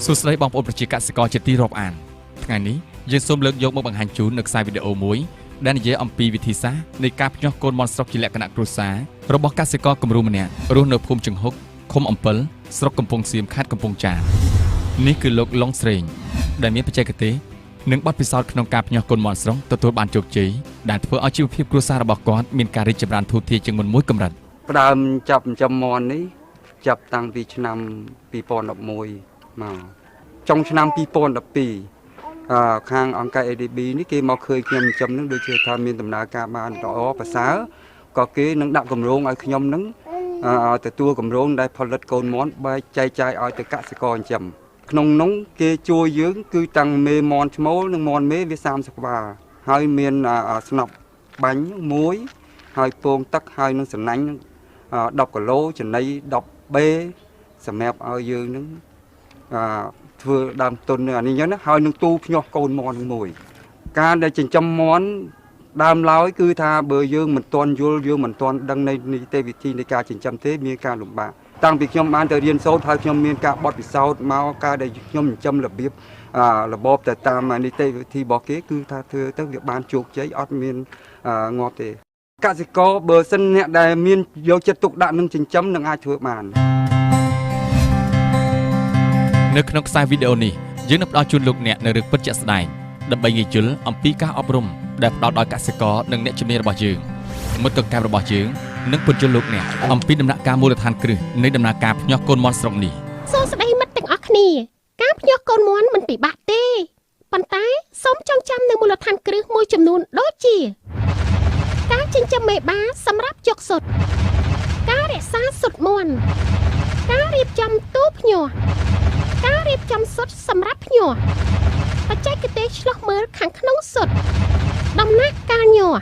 សួស្តីបងប្អូនប្រជាកសិករជាទីរាប់អានថ្ងៃនេះយើងសូមលើកយកមកបង្ហាញជូននៅខ្សែវីដេអូមួយដែលនិយាយអំពីវិធីសាស្ត្រនៃការភ្ញាស់កូនមាន់ស្រុកជាលក្ខណៈគ្រួសាររបស់កសិករគំរូម្នាក់រស់នៅភូមិជង្ហុកឃុំអំពិលស្រុកកំពង់សៀមខេត្តកំពង់ចាមនេះគឺលោកឡុងស្រេងដែលមានបច្ចេកទេសនិងបទពិសោធន៍ក្នុងការភ្ញាស់កូនមាន់ស្រុកទទួលបានជោគជ័យដែលធ្វើឲ្យជីវភាពគ្រួសាររបស់គាត់មានការរីកចម្រើនធូរធារជាងមុនមួយកម្រិតផ្ដើមចាប់ចិញ្ចឹមមាន់នេះចាប់តាំងពីឆ្នាំ2011មកចុងឆ្នាំ2012ខាងអង្គការ ADB នេះគេមកឃើញខ្ញុំចិញ្ចឹមនឹងដូចជាថាមានដំណើរការបានល្អប្រសើរក៏គេនឹងដាក់គម្រោងឲ្យខ្ញុំនឹងទទួលគម្រោងដែលផលិតកូនមាន់បែកចែកចាយឲ្យទៅកសិករចិញ្ចឹមក្នុងនោះគេជួយយើងគឺតាំងមេមាន់ឈ្មោលនិងមាន់មេវា30ក្បាលហើយមានស្នប់បាញ់មួយហើយពងទឹកហើយនឹងសំណាញ់10គីឡូចំណី10បេសម្រាប់ឲ្យយើងនឹងធ្វើដើមទុនអានេះចឹងណាហើយនឹងទូភ្ញាស់កូនមាន់មួយការដែលចិញ្ចឹមមាន់ដើមឡើយគឺថាបើយើងមិនទាន់យល់យើងមិនទាន់ដឹងនៃនីតិវិធីនៃការចិញ្ចឹមទេមានការលំបាកតាំងពីខ្ញុំបានទៅរៀនសូត្រហើយខ្ញុំមានការបត់ពិសោធន៍មកការដែលខ្ញុំចិញ្ចឹមរបៀបរបបទៅតាមនីតិវិធីរបស់គេគឺថាធ្វើទៅវាបានជោគជ័យអត់មានងាប់ទេកសិករបើសិនអ្នកដែលមានយកចិត្តទុកដាក់នឹងចិញ្ចឹមនឹងអាចធ្វើបាននៅក្នុងខ្សែវីដេអូនេះយើងនឹងផ្ដល់ជូនលោកអ្នកនៅរឿងពិតជាក់ស្ដែងដើម្បីងាយយល់អំពីការអប់រំដែលផ្ដល់ដោយកសិករនិងអ្នកជំនាញរបស់យើងមិត្តកម្មរបស់យើងនឹងពន្យល់លោកអ្នកអំពីដំណាក់កាលមូលដ្ឋានគ្រឹះនៃដំណើរការភ្ញាស់កូនមាន់ស្រុកនេះសួស្តីមិត្តទាំងអស់គ្នាការភ្ញាស់កូនមាន់មិនពិបាកទេប៉ុន្តែសូមចងចាំនៅមូលដ្ឋានគ្រឹះមួយចំនួនដូចជាការចិញ្ចឹមមេបាសម្រាប់យកសុទ្ធការរក្សាសុទ្ធមាន់ការរៀបចំទូភ្ញាស់ការរៀបចំសុទ្ធសម្រាប់ភ្ញាស់បច្ចេកទេសឆ្លោះមើលខាងក្នុងសុទ្ធដំណាក់កាលញាស់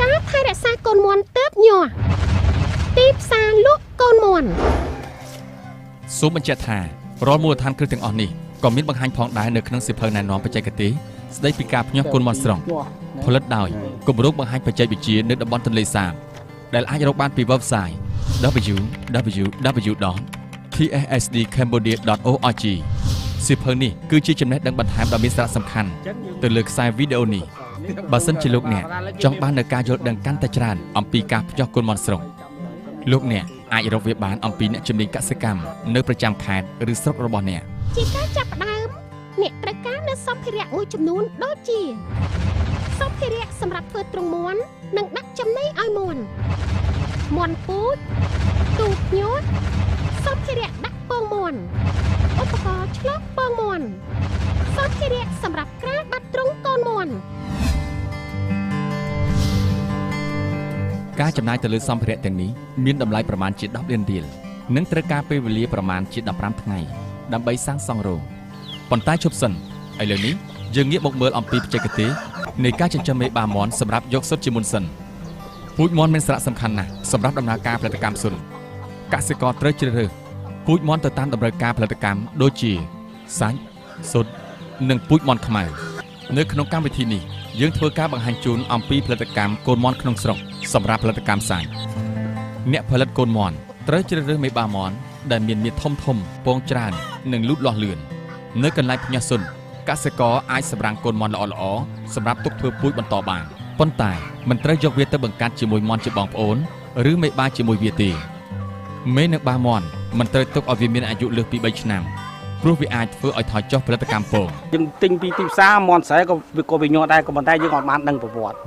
ការថែរក្សាកូនមាន់ទើបញាស់ទីផ្សារលក់កូនមាន់សូមបញ្ជាក់ថារាល់មូលដ្ឋានគ្រឹះទាំងអស់នេះក៏មានបង្ហាញផងដែរនៅក្នុងសៀវភៅណែនាំបច្ចេកទេសស្ដីពីការភ្ញាស់កូនមាន់ស្រុកផលិតដោយគម្រោងបង្ហាញបច្ចេកវិទ្យានៅតំបន់ទន្លេសាបដែលអាចរកបានពី website www.tsdcambodia.org សៀវភៅនេះគឺជាចំណេះដឹងបន្ថែមដ៏មានសារៈសំខាន់ទៅលើខ្សែវីដេអូនេះបើសិនជាលោកអ្នកចង់បាននូវការយល់ដឹងកាន់តែច្រើនអំពីការភ្ញាស់កូនមាន់ស្រុកលោកអ្នកអាចរកវាបានអំពីអ្នកជំនាញកសិកម្មនៅប្រចាំខេត្តឬស្រុករបស់អ្នកជាការចាប់ផ្ដើមអ្នកត្រូវការនូវសម្ភារៈមួយចំនួនដូចជាសម្ភារៈសម្រាប់ធ្វើទ្រុងមាន់និងដាក់ចំណីឲ្យមាន់ពូជទូភ្ញាស់សម្ភារៈដាក់ពងមាន់ឧបករណ៍ឆ្លងពងមាន់សម្ភារៈសម្រាប់ក្រាលបាត់ទ្រុងកូនមាន់ការចំណាយទៅលើសម្ភារៈទាំងនេះមានតម្លៃប្រមាណជា10លានរៀលនិងត្រូវការពេលវេលាប្រមាណជា15ថ្ងៃដើម្បីសាងសង់រោងប៉ុន្តែជប់សិនឥឡូវនេះយើងងាកមកមើលអំពីបច្ចេកទេសនៃការចិញ្ចឹមមេបាមាន់សម្រាប់យកសុទ្ធជាមុនសិនពូជមាន់មានសារៈសំខាន់ណាស់សម្រាប់ដំណើរការផលិតកម្មស៊ុនកសិករត្រូវជ្រើសរើសពូជមាន់ទៅតាមតម្រូវការផលិតកម្មដូចជាសាច់ស៊ុតនិងពូជមាន់ខ្មៅនៅក្នុងកម្មវិធីនេះយើងធ្វើការបង្ហាញជូនអំពីផលិតកម្មកូនមាន់ក្នុងស្រុកសម្រាប់ផលិតកម្មសាច់អ្នកផលិតកូនមាន់ត្រូវជ្រើសរើសមេបាមាន់ដែលមានមាឌធំពងច្រើននិងលូតលាស់លឿននៅកន្លែងភ្ញាស់ស៊ុនកសិករអាចសម្រាំងកូនមាន់ល្អៗសម្រាប់ទុកធ្វើពូជបន្តបានប៉ុន្តែមិនត្រូវយកវាទៅបង្កាត់ជាមួយមាន់ជាបងប្អូនឬមេបាជាមួយវាទេមេនិងបាមាន់មិនត្រូវទុកឲ្យវាមានអាយុលើសពី3ឆ្នាំព្រោះវាអាចធ្វើឲ្យថយចុះផលិតកម្មពងយើងទិញពីទីផ្សារមាន់ស្រែក៏វាញាស់ដែរក៏ប៉ុន្តែយើងអត់បានដឹងប្រវត្តិ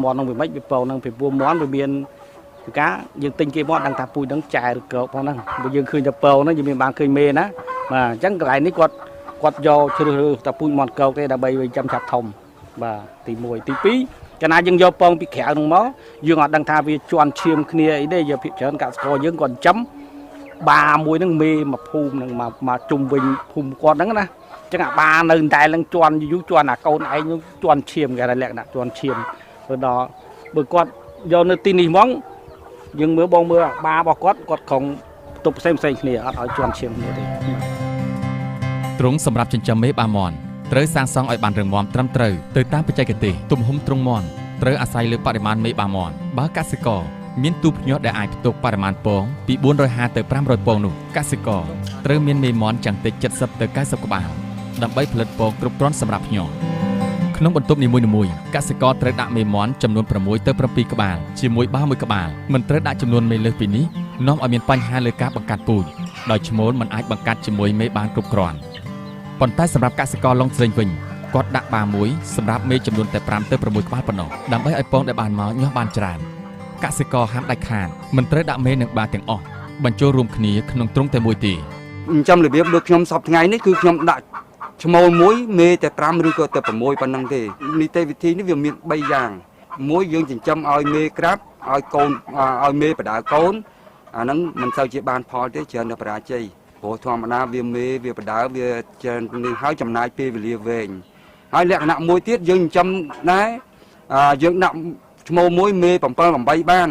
មាន់នឹងវាមិនវាពងនឹងពីពួរមាន់វាមានពីការយើងទិញគេមាន់ដឹងថាពូជនឹងចែឬក៏ផងហ្នឹងបើយើងឃើញតែពងហ្នឹងយើងមានបានឃើញមេណាបាទអញ្ចឹងកន្លែងនេះគាត់យកជ្រើសរើសតែពូជមាន់កោកទេដើម្បីវាចាំចាប់ធំបាទទី1ទី2កាលណាយើងយកពងពីក្រៅហ្នឹងមកយើងអត់ដឹងថាវាជន់ឈាមគ្នាអីទេយកភាគច្រើនកសិករយើងគាត់ចាំបាមួយហ្នឹងមេមកភូមិហ្នឹងមកជុំវិញភូមិគាត់ហ្នឹងណាអញ្ចឹងអាបានៅតែឡើងជន់យូរជន់អាកូនឯងហ្នឹងជន់ឈាមគេថាលក្ខណៈជន់ឈាមទៅដល់បើគាត់យកនៅទីនេះហ្មងយើងមើលបងមើលអាបារបស់គាត់ក្រុងទប់ផ្សេងគ្នាអត់ឲ្យជន់ឈាមគ្នាទេទ្រុងសម្រាប់ចិញ្ចឹមមេបាមាន់ត្រូវសាងសង់ឲ្យបានរឹងមាំត្រឹមត្រូវទៅតាមបច្ចេកទេសទំហំទ្រុងមាន់ត្រូវអាស្រ័យលើបរិមាណមេបាមាន់បើកសិករ មានទូភ្ញាស់ដែលអាចផ្ទុកបរិមាណពងពី450ទៅ500ពងនោះកសិករត្រូវមានមេមាន់យ៉ាងតិច70ទៅ90ក្បាលដើម្បីផលិតពងគ្រប់គ្រាន់សម្រាប់ភ្ញាស់ក្នុងបន្ទប់នីមួយៗកសិករត្រូវដាក់មេមាន់ចំនួន6ទៅ7ក្បាលជាមួយបាវមួយក្បាលមិនត្រូវដាក់ចំនួនមេលើសពីនេះនាំឲ្យមានបញ្ហាលើការបង្កាត់ពូជដោយឈ្មោលមិនអាចបង្កាត់ជាមួយមេបានគ្រប់គ្រាន់ប៉ុន្តែសម្រាប់កសិករឡុងស្រេងវិញគាត់ដាក់បាវមួយសម្រាប់មេចំនួនតែ5ទៅ6ក្បាលប៉ុណ្ណោះដើម្បីឲ្យពងដែលបានមកញាស់បានច្រើនកសិករហាមដាច់ខាតមិនត្រូវដាក់មេនិងបាវទាំងអស់បញ្ចូលរួមគ្នាក្នុងទ្រុងតែមួយទេចាំរបៀបដូចខ្ញុំសពថ្ងៃនេះគឺខ្ញុំដាក់ឈ្មោលមួយមេតែ5ឬក៏តែ6ប៉ុណ្ណឹងទេនីតិវិធីនេះវាមាន3យ៉ាងមួយយើងចិញ្ចឹមឲ្យមេក្រាបឲ្យកូនឲ្យមេបដាកូនអាហ្នឹងមិនសូវជាបានផលទេច្រើនតែបរាជ័យព្រោះធម្មតាវាមេវាបដាវាច្រើននេះហើយចំណាយពេលវេលាវែងហើយលក្ខណៈមួយទៀតយើងចិញ្ចឹមដែរយើងដាក់ឈ្មោលមួយមេ7 8បាន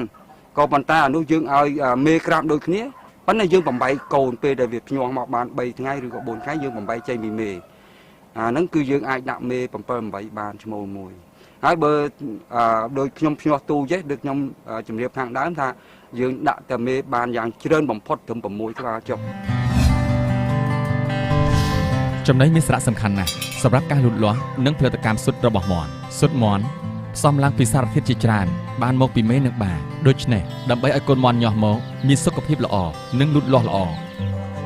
ក៏ប៉ុន្តែអានោះយើងឲ្យមេក្រាបដូចគ្នាប៉ុន្តែយើងបំបីកូនពេលដែលវាភ្ញាស់មកបាន3ថ្ងៃឬក៏4ថ្ងៃយើងបំបីចេញពីមេអាហ្នឹងគឺយើងអាចដាក់មេ7 8បានឈ្មោលមួយហើយបើដូចខ្ញុំភ្ញាស់ទូចេះដូចខ្ញុំជម្រាបខាងដើមថាយើងដាក់តែមេបានយ៉ាងច្រើនបំផុតត្រឹម6ក្បាលចុះចំណីមានសារៈសំខាន់ណាស់សម្រាប់ការលូតលាស់និងផលិតកម្មស៊ុតរបស់មាន់ស៊ុតមាន់ផ្សំឡើងពីសារធាតុជាច្រើនបានមកពីមេនិងបាដូច្នេះដើម្បីឲ្យកូនមាន់ញាស់មកមានសុខភាពល្អនិងលូតលាស់ល្អ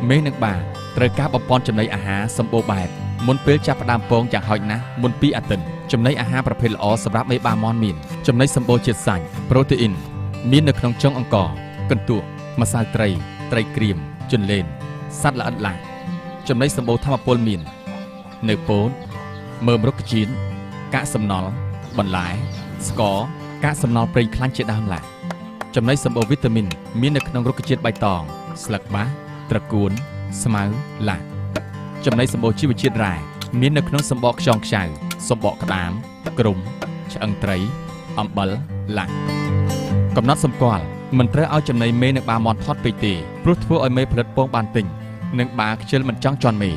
មេនិងបាត្រូវការបំពន់ចំណីអាហារសម្បូរបែបមុនពេលចាប់ផ្ដើមពងយ៉ាងហោចណាស់មុន2អាទិត្យចំណីអាហារប្រភេទល្អសម្រាប់មេបាមាន់មានចំណីសម្បូរជាតិសាច់ប្រូតេអ៊ីនមាននៅក្នុងចុងអង្ករកន្ទក់ម្សៅត្រីត្រីក្រៀមជន្លេនសត្វល្អិតឡាស់ចំណីសម្បូរថាមពលមាននៅពោតមើមរុក្ខជាតិកាកសំណល់បន្លែស្ករកាកសំណល់ប្រេងខ្លាញ់ជាដើមឡាចំណីសម្បូរវីតាមីនមាននៅក្នុងរុក្ខជាតិបៃតងស្លឹកបាសត្រកួនស្មៅឡាចំណីសម្បូរជីវជាតិរ៉ែមាននៅក្នុងសម្បកខ្យងខ្ចៅសម្បកក្តាមគ្រុំឆ្អឹងត្រីអំបិលឡាកំណត់សម្គាល់មិនត្រូវឲ្យចំណីមេនិងបាមាន់ថត់ពេកទេព្រោះធ្វើឲ្យមេផលិតពងបានទិញនិងបាខ្ជិលមិនចង់ជន់មេ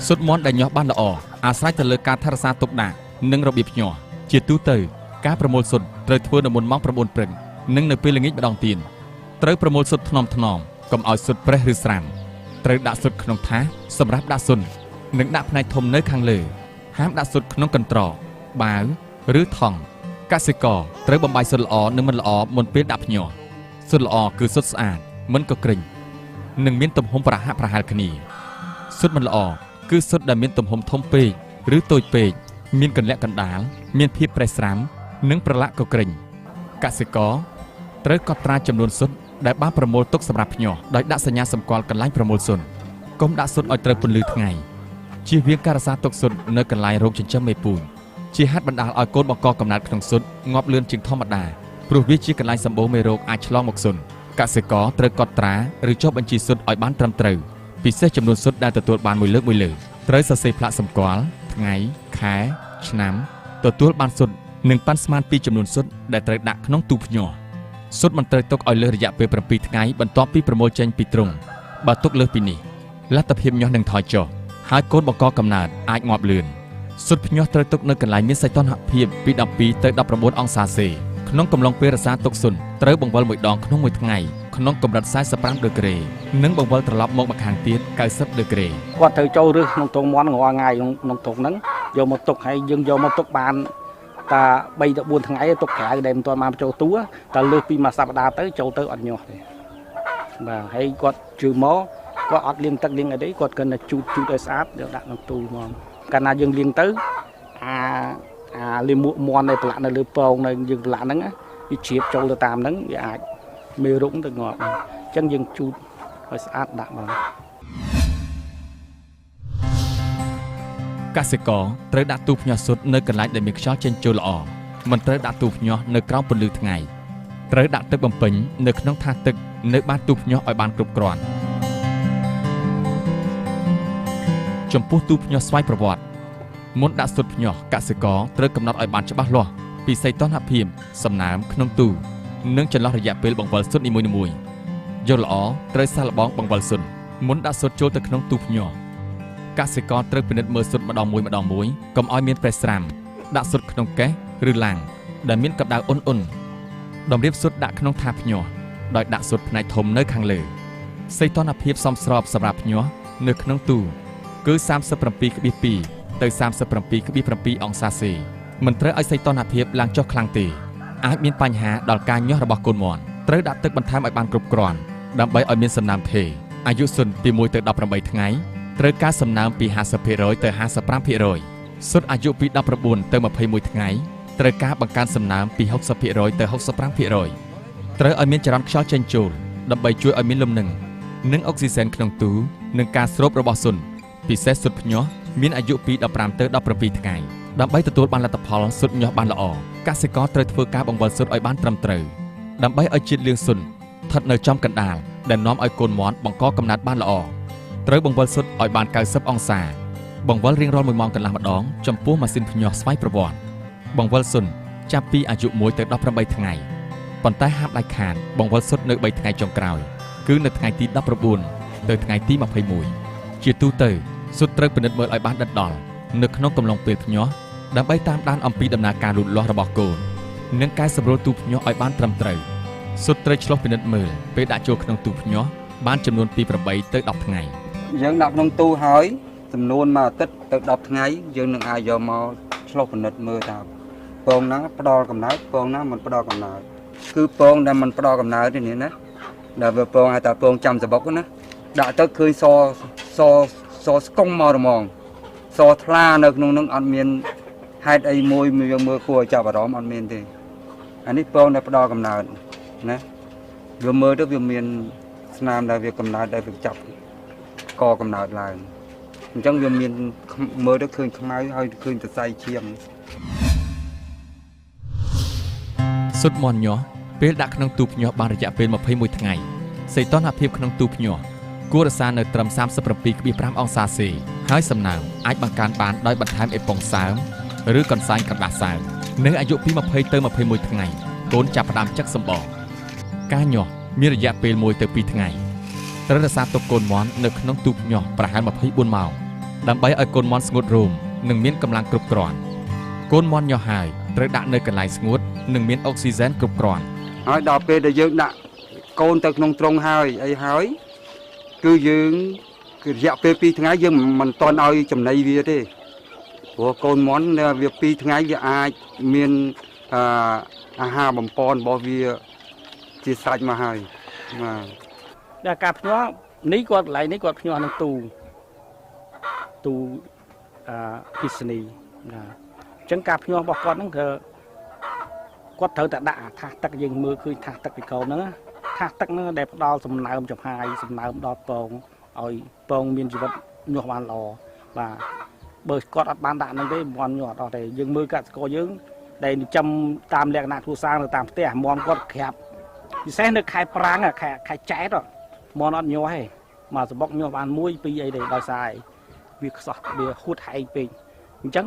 ស៊ុតមាន់ដែលញាស់បានល្អអាស្រ័យទៅលើការថែរក្សាទុកដាក់និងរបៀបញាស់ជាទូទៅការប្រមូលស៊ុតត្រូវធ្វើនៅមុនម៉ោង9ព្រឹកនិងនៅពេលល្ងាចម្ដងទៀតត្រូវប្រមូលស៊ុតថ្នមៗកុំឲ្យស៊ុតប្រេះឬស្រាំត្រូវដាក់ស៊ុតក្នុងថាសសម្រាប់ដាក់ស៊ុននិងដាក់ផ្នែកធំនៅខាងលើហាមដាក់ស៊ុតក្នុងកន្ត្រកបាវឬថង់កសិករត្រូវបំបាយស៊ុតល្អនិងមិនល្អមុនពេលដាក់ភ្ញាស់ស៊ុតល្អគឺស៊ុតស្អាតមិនកក្រិញនិងមានទំហំប្រហាក់ប្រហែលគ្នាស៊ុតមិនល្អគឺស៊ុតដែលមានទំហំធំពេកឬតូចពេកមានកន្លាក់កណ្ដាលមានភាពប្រេះស្រាំនិងប្រឡាក់កក្រិញកសិករត្រូវកត់ត្រាចំនួនស៊ុតដែលបានប្រមូលទុកសម្រាប់ភ្ញាស់ដោយដាក់សញ្ញាសម្គាល់កន្លែងប្រមូលស៊ុតកុំដាក់ស៊ុតឲ្យត្រូវពន្លឺថ្ងៃជៀសវាងការរក្សាទុកស៊ុតនៅកន្លែងរោងចិញ្ចឹមមេពូជជាហេតុបណ្ដាលឲ្យកូនបង្កកំណើតក្នុងស៊ុតងាប់លឿនជាងធម្មតាព្រោះវាជាកន្លែងសម្បូរមេរោគអាចឆ្លងមកស៊ុតកសិករត្រូវកត់ត្រាឬចុះបញ្ជីស៊ុតឲ្យបានត្រឹមត្រូវពិសេសចំនួនស៊ុតដែលទទួលបានមួយលើកត្រូវសរសេរផ្លាកសម្គាល់ថ្ងៃខែឆ្នាំទទួលបានស៊ុតនិងប៉ាន់ស្មានពីចំនួនស៊ុតដែលត្រូវដាក់ក្នុងទូភ្ញាស់ស៊ុតមិនត្រូវទុកឲ្យលើសរយៈពេល7ថ្ងៃបន្ទាប់ពីប្រមូលចេញពីទ្រុងបើទុកលើសពីនេះលទ្ធភាពញាស់នឹងថយចុះហើយកូនបង្កកំណើតអាចងាប់លឿនស៊ុតភ្ញាស់ត្រូវទុកនៅកន្លែងមានសីតុណ្ហភាពពី12ទៅ19អង្សាសេក្នុងកំឡុងពេលរក្សាទុកស៊ុនត្រូវបង្វិលមួយដងក្នុងមួយថ្ងៃក្នុងកម្រិត45ដឺក្រេនិងបង្វិលត្រឡប់មកម្ខាងទៀត90ដឺក្រេគាត់ត្រូវចូលរឹសក្នុងទងមាន់រាល់ថ្ងៃក្នុងទងហ្នឹងយកមកទុកហើយយើងយកមកទុកបានតា3ទៅ4ថ្ងៃទុកក្រៅដែលមិនទាន់បានចូលទួតែលើសពីមួយសប្តាហ៍ទៅចូលទៅអត់ញាស់ទេបាទហើយគាត់ជឿមកគាត់អត់លាងទឹកលាងអីទេគាត់គិតថាជូតឲ្យស្អាតយកដាក់ក្នុងទូមកកាលណាយើងលាងទៅអាលាមកមាន់ដែលប្រឡាក់នៅលើពងនៅយើងប្រឡាក់ហ្នឹងវាជ្រាបចូលទៅតាមហ្នឹងវាអាចមេរោគទៅងាប់អញ្ចឹងយើងជូតឲ្យស្អាតដាក់មកកសិករត្រូវដាក់ទូភ្ញាស់ស៊ុតនៅកន្លែងដែលមានខ្យល់ចេញចូលល្អមិនត្រូវដាក់ទូភ្ញាស់នៅក្រោមពន្លឺថ្ងៃត្រូវដាក់ទឹកបំពេញនៅក្នុងថាសទឹកនៅបាតទូភ្ញាស់ឲ្យបានគ្រប់គ្រាន់ចំពោះទូភ្ញាស់ស្វ័យប្រវត្តិមុនដាក់ស៊ុតភ្ញាស់កសិករត្រូវកំណត់ឲ្យបានច្បាស់លាស់ពីសីតុណ្ហភាពសំណើមក្នុងទូនិងចន្លោះរយៈពេលបង្វិលស៊ុតនីមួយៗយល់ល្អត្រូវសាកល្បងបង្វិលស៊ុតមុនដាក់ស៊ុតចូលទៅក្នុងទូភ្ញាស់ កសិករត្រូវពិនិត្យមើលស៊ុតម្ដងមួយកុំឲ្យមានប្រេះស្រាំដាក់ស៊ុតក្នុងកេះឬឡាំងដែលមានកម្ដៅអ៊ុនតម្រៀបស៊ុតដាក់ក្នុងថាសភ្ញាស់ដោយដាក់ស៊ុតផ្នែកធំនៅខាងលើសីតុណ្ហភាពសមស្របសម្រាប់ភ្ញាស់នៅក្នុងទូគឺ 37.2 ទៅ 37.7 អង្សាសេមិនត្រូវឲ្យសីតុណ្ហភាពឡើងចុះខ្លាំងទេអាចមានបញ្ហាដល់ការញាស់របស់កូនមាន់ត្រូវដាក់ទឹកបន្ថែមឲ្យបានគ្រប់គ្រាន់ដើម្បីឲ្យមានសំណើមថេរអាយុស៊ុនពី1ទៅ18ថ្ងៃត្រូវការសំណើមពី 50% ទៅ 55% ស៊ុតអាយុពី19ទៅ21ថ្ងៃត្រូវការបង្កើនសំណើមពី 60% ទៅ 65% ត្រូវឲ្យមានចរន្តខ្យល់ចេញចូលដើម្បីជួយឲ្យមានលំនឹងនិងអុកស៊ីសែនក្នុងទូនិងការស្រូបរបស់ស៊ុនពិសេសស៊ុតភ្ញាស់មានអាយុពី15ទៅ17ថ្ងៃដើម្បីទទួលបានលទ្ធផលស៊ុតញាស់បានល្អកសិករត្រូវធ្វើការបង្វិលស៊ុតឲ្យបានត្រឹមត្រូវដើម្បីឲ្យជាតិលៀងស៊ុនស្ថិតនៅចំកណ្ដាលដែលនាំឲ្យកូនមាន់បង្កកំណើតបានល្អត្រូវបង្វិលស៊ុតឲ្យបាន90អង្សាបង្វិលរៀងរាល់1ម៉ោងកន្លះម្ដងចំពោះម៉ាស៊ីនភ្ញាស់ស្វ័យប្រវត្តិបង្វិលស៊ុនចាប់ពីអាយុ1ទៅ18ថ្ងៃប៉ុន្តែហាមដាច់ខាតបង្វិលស៊ុតនៅ3ថ្ងៃចុងក្រោយគឺនៅថ្ងៃទី19ទៅថ្ងៃទី21ជាទូទៅស៊ុតត្រូវពិនិត្យមើលឲ្យបានដិតដល់នៅក្នុងកំឡុងពេលភ្ញាស់ដើម្បីតាមដានអំពីដំណើរការលូតលាស់របស់កូននិងកែសម្រួលទូភ្ញាស់ឲ្យបានត្រឹមត្រូវស៊ុតត្រូវឆ្លុះពិនិត្យមើលពេលដាក់ចូលក្នុងទូភ្ញាស់បានចំនួនពី8ទៅ10ថ្ងៃយើងដាក់ក្នុងទូហើយចំនួនមួយអាទិត្យទៅ10ថ្ងៃយើងនឹងអាចយកមកឆ្លុះពិនិត្យមើលថាពងណាផ្ដល់កំណើតពងណាមិនផ្ដល់កំណើតគឺពងដែលមិនផ្ដល់កំណើតនេះណាដែលវាពងហៅថាពងចាំសបុកណាដាក់ទៅឃើញសស្គង់មកហ្មងសថ្លានៅក្នុងនឹងអត់មានហេតុអីមួយយើងមើលគួរឲ្យចាប់អារម្មណ៍អត់មានទេអានេះពងដែលផ្ដល់កំណើតណាវាមើលទៅវាមានស្នាមដែលវាកំណើតដែលវាចាប់កកំណើតឡើងអញ្ចឹងវាមានមើលទៅឃើញខ្មៅហើយឃើញសរសៃឈាមស៊ុតមាន់ញាស់ពេលដាក់ក្នុងទូភ្ញាស់បានរយៈពេល21ថ្ងៃសីតុណ្ហភាពក្នុងទូភ្ញាស់គួររក្សានៅត្រឹម 37.5 អង្សាសេហើយសំណើមអាចបង្កើនបានដោយបន្ថែមអេប៉ុងសើមឬកន្សែងក្រដាសសើមនៅអាយុពី20ទៅ21ថ្ងៃកូនចាប់ផ្ដើមចឹកសម្បកការញាស់មានរយៈពេល1ទៅ2ថ្ងៃត្រូវរក្សាទុកកូនមាន់នៅក្នុងទូភ្ញាស់ប្រហែល24ម៉ោងដើម្បីឲ្យកូនមាន់ស្ងួតរោមនិងមានកម្លាំងគ្រប់គ្រាន់កូនមាន់ញាស់ហើយត្រូវដាក់នៅកន្លែងស្ងួតនិងមានអុកស៊ីសែនគ្រប់គ្រាន់ហើយដល់ពេលដែលយើងដាក់កូនទៅក្នុងទ្រុងហើយអីហើយគឺយើងគឺរយៈពេល2ថ្ងៃយើងមិនតន់ឲ្យចំណីវាទេព្រោះកូនមាន់វា2ថ្ងៃវាអាចមានអាហារបំពន់របស់វាជាស្រេចមកហើយបាទដែលការភ្ញាស់នេះគាត់កន្លែងនេះគាត់ភ្ញាស់នឹងទូគិសនីណាអញ្ចឹងការភ្ញាស់របស់គាត់ហ្នឹងគឺគាត់ត្រូវតែដាក់ថាសទឹកយើងមើលឃើញថាសទឹកពីកូនហ្នឹងថាសទឹកហ្នឹងដែលផ្ដល់សំណើមចំហាយសំណើមដល់ពងឲ្យពងមានជីវិតញាស់បានល្អបាទបើគាត់អត់បានដាក់ហ្នឹងទេមាន់ញាស់អត់ទេយើងមើលកសិករយើងដែលចាំតាមលក្ខណៈគ្រួសារនៅតាមផ្ទះមាន់គាត់ក្រាបពិសេសនៅខែប្រាំងខែចែកមាន់អត់ញាស់ទេមកសបុកញាស់បាន1 2អីទេដោយសារវាខ្សោះវាហួតហែងពេកអញ្ចឹង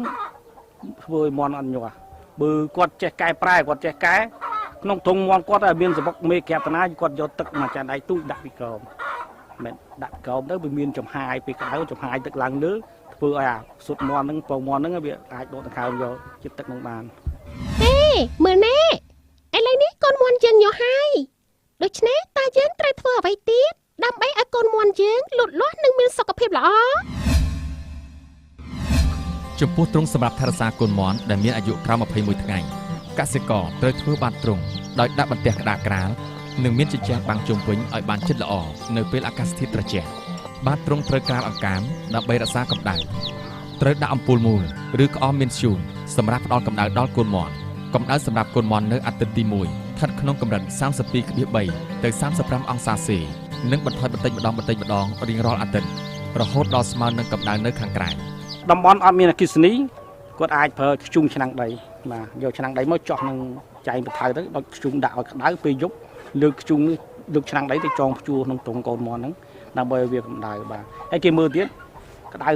ធ្វើឲ្យមាន់អត់ញាស់បើគាត់ចេះកែប្រែគាត់ចេះកែក្នុងធុងមាន់គាត់ឲ្យមានសបុកមេក្រាបតាណាគាត់យកទឹកមកចានដៃទូចដាក់ពីកោមមិនដាក់ពីកោមទៅវាមានចំហាយពីក្តៅចំហាយទឹកឡើងលើធ្វើឲ្យអាស៊ុតមាន់ហ្នឹងពងមាន់ហ្នឹងវាអាចដកដង្ហើមយកចិត្តទឹកហ្នឹងបានហេមើលណែឥឡូវនេះកូនមាន់យើងញាស់ហើយដូច្នេះតើយើងត្រូវធ្វើអ្វីទៀតដើម្បីឲ្យកូនមាន់យើងលូតលាស់និងមានសុខភាពល្អចំពោះទ្រុងសម្រាប់ថែរក្សាកូនមាន់ដែលមានអាយុក្រោម21ថ្ងៃកសិករត្រូវធ្វើបាតទ្រុងដោយដាក់បន្ទះក្តារក្រាលនិងមានជញ្ជាំងបាំងជុំវិញឲ្យបានជិតល្អនៅពេលអាកាសធាតុត្រជាក់បាតទ្រុងត្រូវក្រាលអង្កាមដើម្បីរក្សាកម្ដៅត្រូវដាក់អំពូលមូលឬក្អមមានធ្យូងសម្រាប់ផ្ដល់កម្ដៅដល់កូនមាន់កម្ដៅសម្រាប់កូនមាន់នៅអាទិត្យទី1ស្ថិតក្នុងកម្រិត 32.3 ទៅ 35 អង្សាសេនិងបន្ថយបន្តិចម្ដងរៀងរាល់អាទិត្យរហូតដល់ស្មើនឹងកម្ដៅនៅខាងក្រៅតំបន់អត់មានអគ្គិសនីគាត់អាចប្រើធ្យូងឆ្នាំងដីបាទយកឆ្នាំងដីមកចោះនឹងចែងបន្ថៅទៅដល់ធ្យូងដាក់ឲ្យក្តៅពេលយប់លើកធ្យូងនេះលើកឆ្នាំងដីទៅចងព្យួរក្នុងទ្រុងកូនមាន់ហ្នឹងដើម្បីឲ្យវាកម្ដៅបាទហើយគេមើលទៀតក្តៅ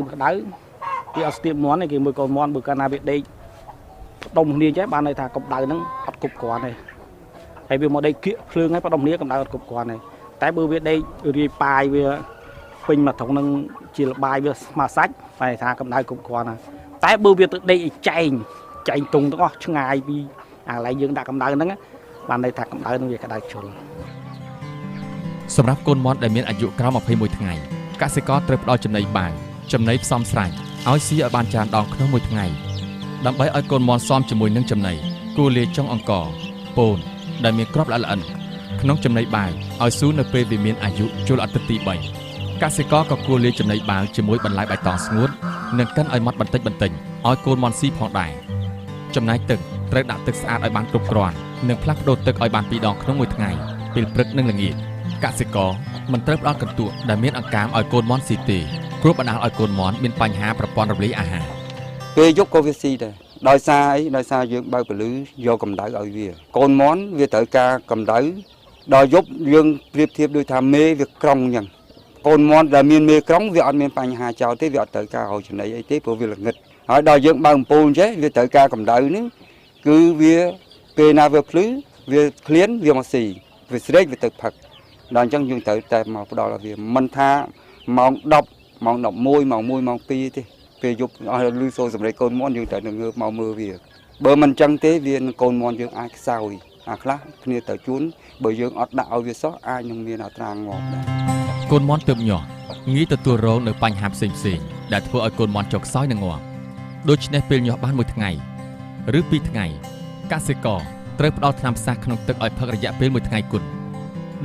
គេអត់ស្ទាបមាន់ទេគេមើលកូនមាន់បើកាលណាវាដេកផ្ដុំគ្នាចេះបានន័យថាកម្ដៅហ្នឹងអត់គ្រប់គ្រាន់ទេហើយវាមកដេកគៀកភ្លើងហើយផ្ដុំគ្នាកម្ដៅអត់គ្រប់គ្រាន់ទេតែបើវាដេករាយប៉ាយវាពេ ពេញមកត្រង់នឹងជាលបាយវាមកសាច់តែថាកម្ដៅគ្រប់គ្រាន់ណាតែបើវាទៅដេកឲ្យចែងទុងទាំងអស់ឆ្ងាយពីអាកន្លែងយើងដាក់កម្ដៅហ្នឹងបានន័យថាកម្ដៅនឹងវាក្ដៅជ្រុល សម្រាប់កូនមាន់ដែលមានអាយុក្រោម21ថ្ងៃកសិករត្រូវផ្ដល់ចំណីបាវចំណីផ្សំស្រេចឲ្យស៊ីឲ្យបានច្រើនដងក្នុងមួយថ្ងៃដើម្បីឲ្យកូនមាន់ស៊ាំជាមួយនឹងចំណីគួរលាយចុងអង្ករពោនដែលមានគ្រាប់ល្អិតក្នុងចំណីបាវឲ្យស៊ូនៅពេលវាមានអាយុចូលអាទិត្យទី3កសិករក៏គួរលាយចំណីបាវជាមួយបន្លែបៃតងស្ងួតនិងកិនឲ្យម៉ត់បន្តិចឲ្យកូនមាន់ស៊ីផងដែរចំណែកទឹកត្រូវដាក់ទឹកស្អាតឲ្យបានគ្រប់គ្រាន់និងផ្លាស់ប្ដូរទឹកឲ្យបាន2ដងក្នុងមួយថ្ងៃពេលព្រឹកនិងល្ងាចកសិករមិនត្រូវផ្ដល់កន្ទក់ដែលមានអង្កាមឲ្យកូនមាន់ស៊ីទេព្រោះបណ្ដាលឲ្យកូនមាន់មានបញ្ហាប្រព័ន្ធរំលាយអាហារពេលយប់ក៏វាស៊ីដែរដោយសារអីដោយសារយើងបើកពលឺយកកម្ដៅឲ្យវាកូនមាន់វាត្រូវការកម្ដៅដល់យប់យើងប្រៀបធៀបដូចថាមេវាក្រុងអញ្ចឹងកូនមាន់ដែលមានមេក្រុងវាអត់មានបញ្ហាចោលទេវាអត់ត្រូវការឲ្យចំណីអីទេព្រោះវាល្ងិតហើយដល់យើងបើកអំពូលចេះវាត្រូវការកម្ដៅនេះគឺវាពេលណាវាភ្លឺវាឃ្លានវាមកស៊ីវាស្រេកវាទៅផឹកដល់អញ្ចឹងយើងត្រូវតែមកផ្ដល់ឲ្យវាមិនថាម៉ោង10ម៉ោង11ម៉ោង1ម៉ោង2ទេពេលយប់អស់លឺសូរសម្លេងកូនមាន់យើងត្រូវងើបមកមើលវាបើមិនអញ្ចឹងទេវានឹងកូនមាន់យើងអាចខ្សោយអាខ្លះគ្នាទៅជួនបើយើងអត់ដាក់ឲ្យវាសោះអាចនឹងមានអត្រាងាប់ដែរកូនមាន់ទើបញាស់ងាយទទួលរងនៅបញ្ហាផ្សេងដែលធ្វើឲ្យកូនមាន់ចុកខ្សោយនិងងាប់ដូច្នេះពេលញាស់បាន1ថ្ងៃឬ2ថ្ងៃកសិករត្រូវផ្ដល់ថ្នាំផ្សះក្នុងទឹកឲ្យផឹករយៈពេល1ថ្ងៃគត់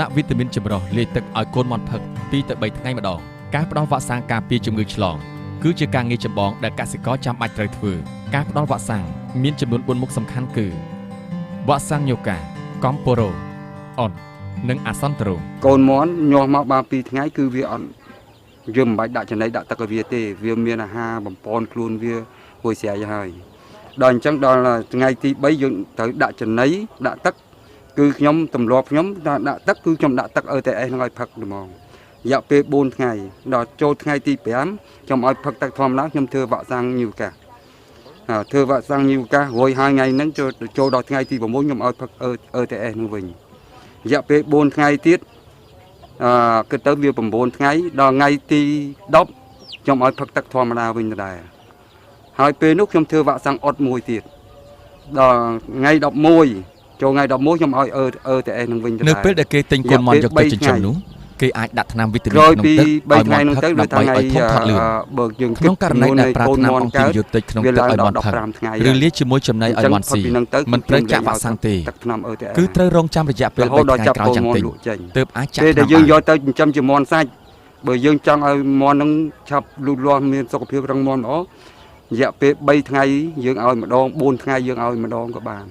ដាក់វីតាមីនចម្រុះលាយទឹកឲ្យកូនមាន់ផឹក2ទៅ3ថ្ងៃម្ដងការផ្ដល់វ៉ាក់សាំងការពារជំងឺឆ្លងគឺជាការងារចម្បងដែលកសិករចាំបាច់ត្រូវធ្វើការផ្ដល់វ៉ាក់សាំងមានចំនួន4មុខសំខាន់គឺវ៉ាក់សាំងញូកាកំពូរ៉ូអននិងអាសន្ត្រូកូនមាន់ញាស់មកបាន2ថ្ងៃគឺវាអត់យើងមិនបាច់ដាក់ចំណីដាក់ទឹកឲ្យវាទេវាមានអាហារបំពន់ខ្លួនវាហួយស្រែកហើយដល់អញ្ចឹងដល់ថ្ងៃទី3យើងត្រូវដាក់ចំណីដាក់ទឹកគឺខ្ញុំទម្លាប់ខ្ញុំដាក់ទឹកគឺខ្ញុំដាក់ទឹកឲ្យតែអេសនឹងឲ្យផឹកហ្មងរយៈពេល4ថ្ងៃដល់ចូលថ្ងៃទី5ខ្ញុំឲ្យផឹកទឹកធម្មតាខ្ញុំធ្វើវ៉ាក់សាំងញូកាធ្វើវ៉ាក់សាំងញូការួយហើយថ្ងៃហ្នឹងចូលដល់ថ្ងៃទី6ខ្ញុំឲ្យផឹកETS នឹងវិញរយៈពេល4ថ្ងៃទៀតគិតទៅវា9ថ្ងៃដល់ថ្ងៃទី10ខ្ញុំឲ្យផឹកទឹកធម្មតាវិញដែរហើយពេលនោះខ្ញុំធ្វើវ៉ាក់សាំងអត់មួយទៀតដល់ថ្ងៃ11ចូលថ្ងៃ11ខ្ញុំឲ្យETS នឹងវិញដែរនៅពេលដែលគេទិញកូនមាន់យកទៅចិញ្ចឹមនោះគេអាចដាក់ថ្នាំវីតាមីនក្នុងទឹកឲ្យមាន់ផឹកដើម្បីឲ្យធំធាត់លឿនក្នុងករណីដែលប្រើថ្នាំអង់ទីយូទិកក្នុងទឹកឲ្យមាន់ផឹកឬលាយជាមួយចំណីឲ្យមាន់ស៊ីមិនត្រូវចាក់វ៉ាក់សាំងទេគឺត្រូវរងចាំរយៈពេល3ថ្ងៃក្រោយចាំទិញទើបអាចចាក់ពេលដែលយើងយកទៅចិញ្ចឹមជាមាន់សាច់បើយើងចង់ឲ្យមាន់នឹងឆាប់លូតលាស់មានសុខភាពរឹងមាំល្អរយៈពេល3ថ្ងៃយើងឲ្យម្ដង4ថ្ងៃយើងឲ្យម្ដងក៏បាន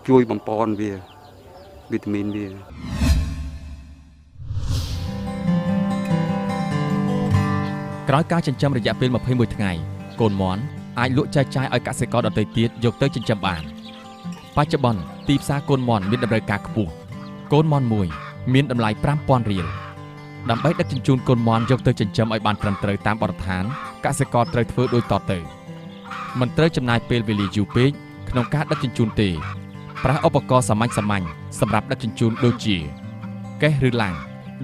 ជួយបំពន់វាវីតាមីនវាក្រោយការចិញ្ចឹមរយៈពេល21ថ្ងៃកូនមាន់អាចលក់ចែកចាយឲ្យកសិករដទៃទៀតយកទៅចិញ្ចឹមបានបច្ចុប្បន្នទីផ្សារកូនមាន់មានតម្រូវការខ្ពស់កូនមាន់មួយមានតម្លៃ 5,000 រៀលដើម្បីដឹកជញ្ជូនកូនមាន់យកទៅចិញ្ចឹមឲ្យបានត្រឹមត្រូវតាមបទដ្ឋានកសិករត្រូវធ្វើដូចតទៅមិនត្រូវចំណាយពេលវេលាយូរពេកក្នុងការដឹកជញ្ជូនទេប្រើឧបករណ៍សាមញ្ញសម្រាប់ដឹកជញ្ជូនដូចជាកេះឬឡាំង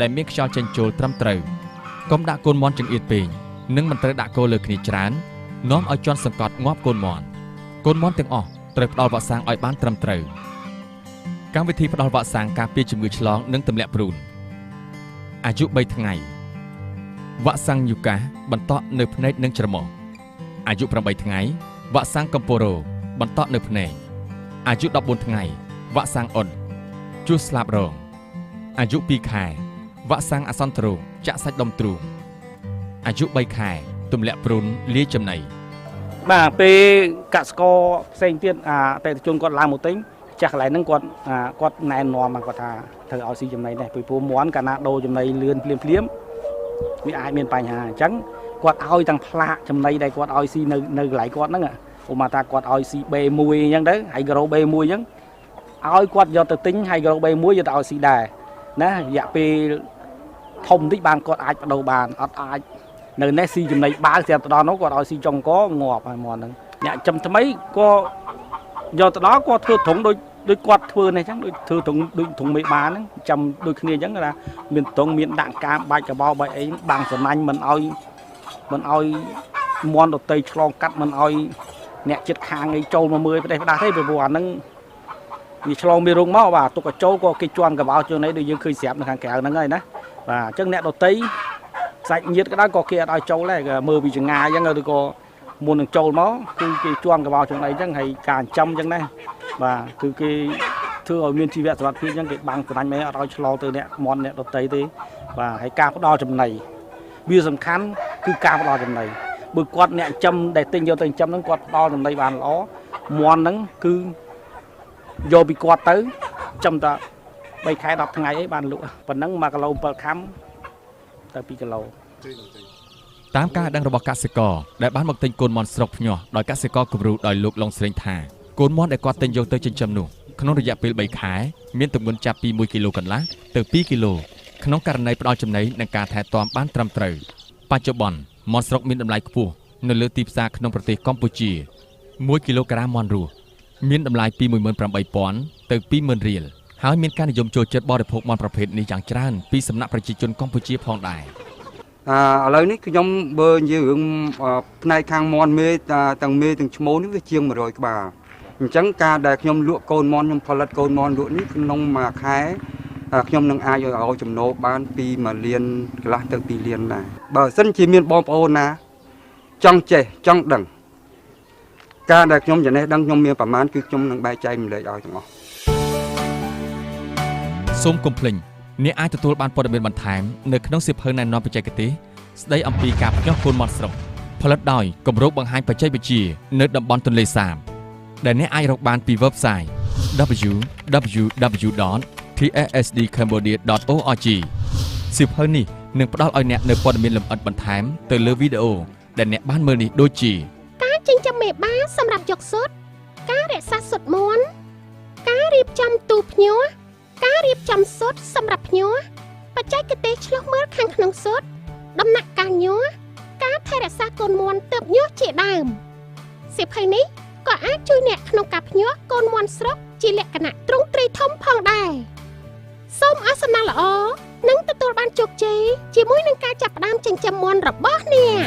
ដែលមានខ្យល់ចេញចូលត្រឹមត្រូវកុំដាក់កូនមាន់ចង្អៀតពេកនិងមិនត្រូវដាក់គោលើគ្នាច្រើននាំឲ្យជន់សង្កត់ងាប់កូនមាន់ទាំងអស់ត្រូវផ្ដល់វ៉ាក់សាំងឲ្យបានត្រឹមត្រូវកម្មវិធីផ្ដល់វ៉ាក់សាំងការពារជំងឺឆ្លងនិងទម្លាក់ព្រូនអាយុ3ថ្ងៃវ៉ាក់សាំងយូកាបន្តក់នៅភ្នែកនិងច្រមុះអាយុ8ថ្ងៃវ៉ាក់សាំងកំពូរ៉ូបន្តក់នៅភ្នែកអាយុ14ថ្ងៃវ៉ាក់សាំងអុនជួសស្លាប់រងអាយុ2ខែវ៉ាក់សាំងអាសន្ត្រូចាក់សាច់ដុំទ្រូងអាយុ3ខែទម្លាក់ព្រូនលាយចំណីបាទពេលកសិករផ្សេងទៀតអតិថិជនគាត់ឡើងមកទិញចាស់កន្លែងហ្នឹងគាត់ណែនាំមកគាត់ថាត្រូវឲ្យស៊ីចំណីនេះពីព្រោះមាន់កាលណាដូរចំណីលឿនភ្លាមវាអាចមានបញ្ហាអញ្ចឹងគាត់ឲ្យទាំងផ្លាកចំណីដែលគាត់ឲ្យស៊ីនៅកន្លែងគាត់ហ្នឹងឧបមាថាគាត់ឲ្យស៊ី B1 អញ្ចឹងទៅហើយក្រូ B1 អញ្ចឹងឲ្យគាត់យកទៅទិញហើយក្រូ B1 យកទៅឲ្យស៊ីដែរណារយៈពេលធំបន្តិចបានគាត់អាចបដូរបានអត់អាចនៅនេះស៊ីចំណីបាវស្រាប់ទៅដល់នោះគាត់ឲ្យស៊ីចុងកងាប់ហើយមាន់ហ្នឹងអ្នកចំថ្មីក៏យកទៅដល់គាត់ធ្វើត្រង់ đôi quạt thưa này chắc đôi thưa thùng mấy bán ấy chầm đôi khi chắc là miền tông miền đạn cam bay cả bao bay ấy bằng sườn anh mình oi món đồ tây chlong cắt mình oi nẹt chết hàng ấy trâu mà mười đây đã thấy về buồn nâng vì chlong mi rung máu và tôi có trâu có cái chuông cả bao chỗ này được dương khơi xẹp được hàng kẹo nó ngay đấy và chắc nẹt đồ tây sạch nhiệt cái đó có kia đòi trâu này mưa bị chừng ngà chẳng được có muốn được trâu nó cái chuông cả bao chỗ này chẳng hay cả trăm chẳng này và từ cái thưa ở miền tri viện sản xuất những cái bằng của anh mấy ở đòi chlong từ nẹt món nẹt đồ tây thế và hãy ca đo chấm này bây giờ khán cứ ca đo chấm này bực quạt nẹt châm để tinh vô tinh châm nó quạt đo chấm này bàn nó món nó cứ vô bị quạt tới châm ta bay khai đọc thằng ngày ấy bàn lụa và nắng mà cái lâu bờ khám tại vì cái lâu តាមការដឹងរបស់កសិករដែលបានមកទិញកូនមន់ស្រុកភ្ញាស់ដោយកសិករគំរូដោយលោកឡុងស្រេងថាកូនមន់ដែលគាត់ទិញយកទៅចិញ្ចឹមនោះក្នុងរយៈពេល3ខែមានទម្ងន់ចាប់ពី1គីឡូកន្លះទៅ2គីឡូក្នុងករណីផ្ដល់ចំណីនិងការថែទាំបានត្រឹមត្រូវបច្ចុប្បន្នមន់ស្រុកមានតម្លៃខ្ពស់នៅលើទីផ្សារក្នុងប្រទេសកម្ពុជា1គីឡូក្រាមមន់រស់មានតម្លៃពី 18,000 ទៅ 20,000 រៀលហើយមានការនិយមចូលចិត្តបរិភោគមន់ប្រភេទនេះយ៉ាងច្រើនពីសំណាក់ប្រជាជនកម្ពុជាផងដែរ ឥឡូវនេះខ្ញុំបើនិយាយរឿងផ្នែកខាងមន់មេទាំងមេទាំងឈ្មោះនេះវាជាង100ក្បាលអញ្ចឹងការដែលខ្ញុំលក់កូនមន់ខ្ញុំផលិតកូនមន់លក់នេះក្នុងមួយខែខ្ញុំនឹងអាចឲ្យចំណូលបានពី1លានកន្លះទៅ2លានដែរបើសិនជាមានបងប្អូនណាចង់ចេះចង់ដឹងការដែលខ្ញុំចំណេះដឹងខ្ញុំមានប្រមាណគឺខ្ញុំនឹងបែកចែកម្លែកឲ្យទាំងអស់ សូមកុំភ្លេចអ្នកអាចទទួលបានព័ត៌មានបន្ថែមនៅក្នុងសៀវភៅណែនាំបច្ចេកទេសស្ដីអំពីការភ្ញាក់កូនមន់ស្រុកផលិតដោយគម្រោងបង្ហាញបច្ចេកវិទ្យានៅតំបន់ទន្លេសាបដែលអ្នកអាចរកបានពី website www.tsdcambodia.org សៀវភៅនេះនឹងផ្ដល់ឲ្យអ្នកនូវព័ត៌មានលម្អិតបន្ថែមទៅលើវីដេអូដែលអ្នកបានមើលនេះដូចជាការចិញ្ចឹមមេបាសម្រាប់យកស៊ុតការរក្សាស៊ុតមន់ការរៀបចំទូភ្ញាស់ការរៀបចំស៊ុតសម្រាប់ភ្ញាស់បច្ចេកទេសឆ្លុះមើលខាងក្នុងស៊ុតដំណាក់កាលញាស់ការថែរក្សាកូនមន់ទើបញាស់ជាដើមសៀវភៅនេះក៏អាចជួយអ្នកក្នុងការភ្ញាស់កូនមន់ស្រុកជាលក្ខណៈទ្រង់ទ្រាយធំផងដែរសូមអរសំណាងល្អនិងទទួលបានជោគជ័យជាមួយនឹងការចាប់ផ្ដើមចិញ្ចឹមមន់របស់អ្នក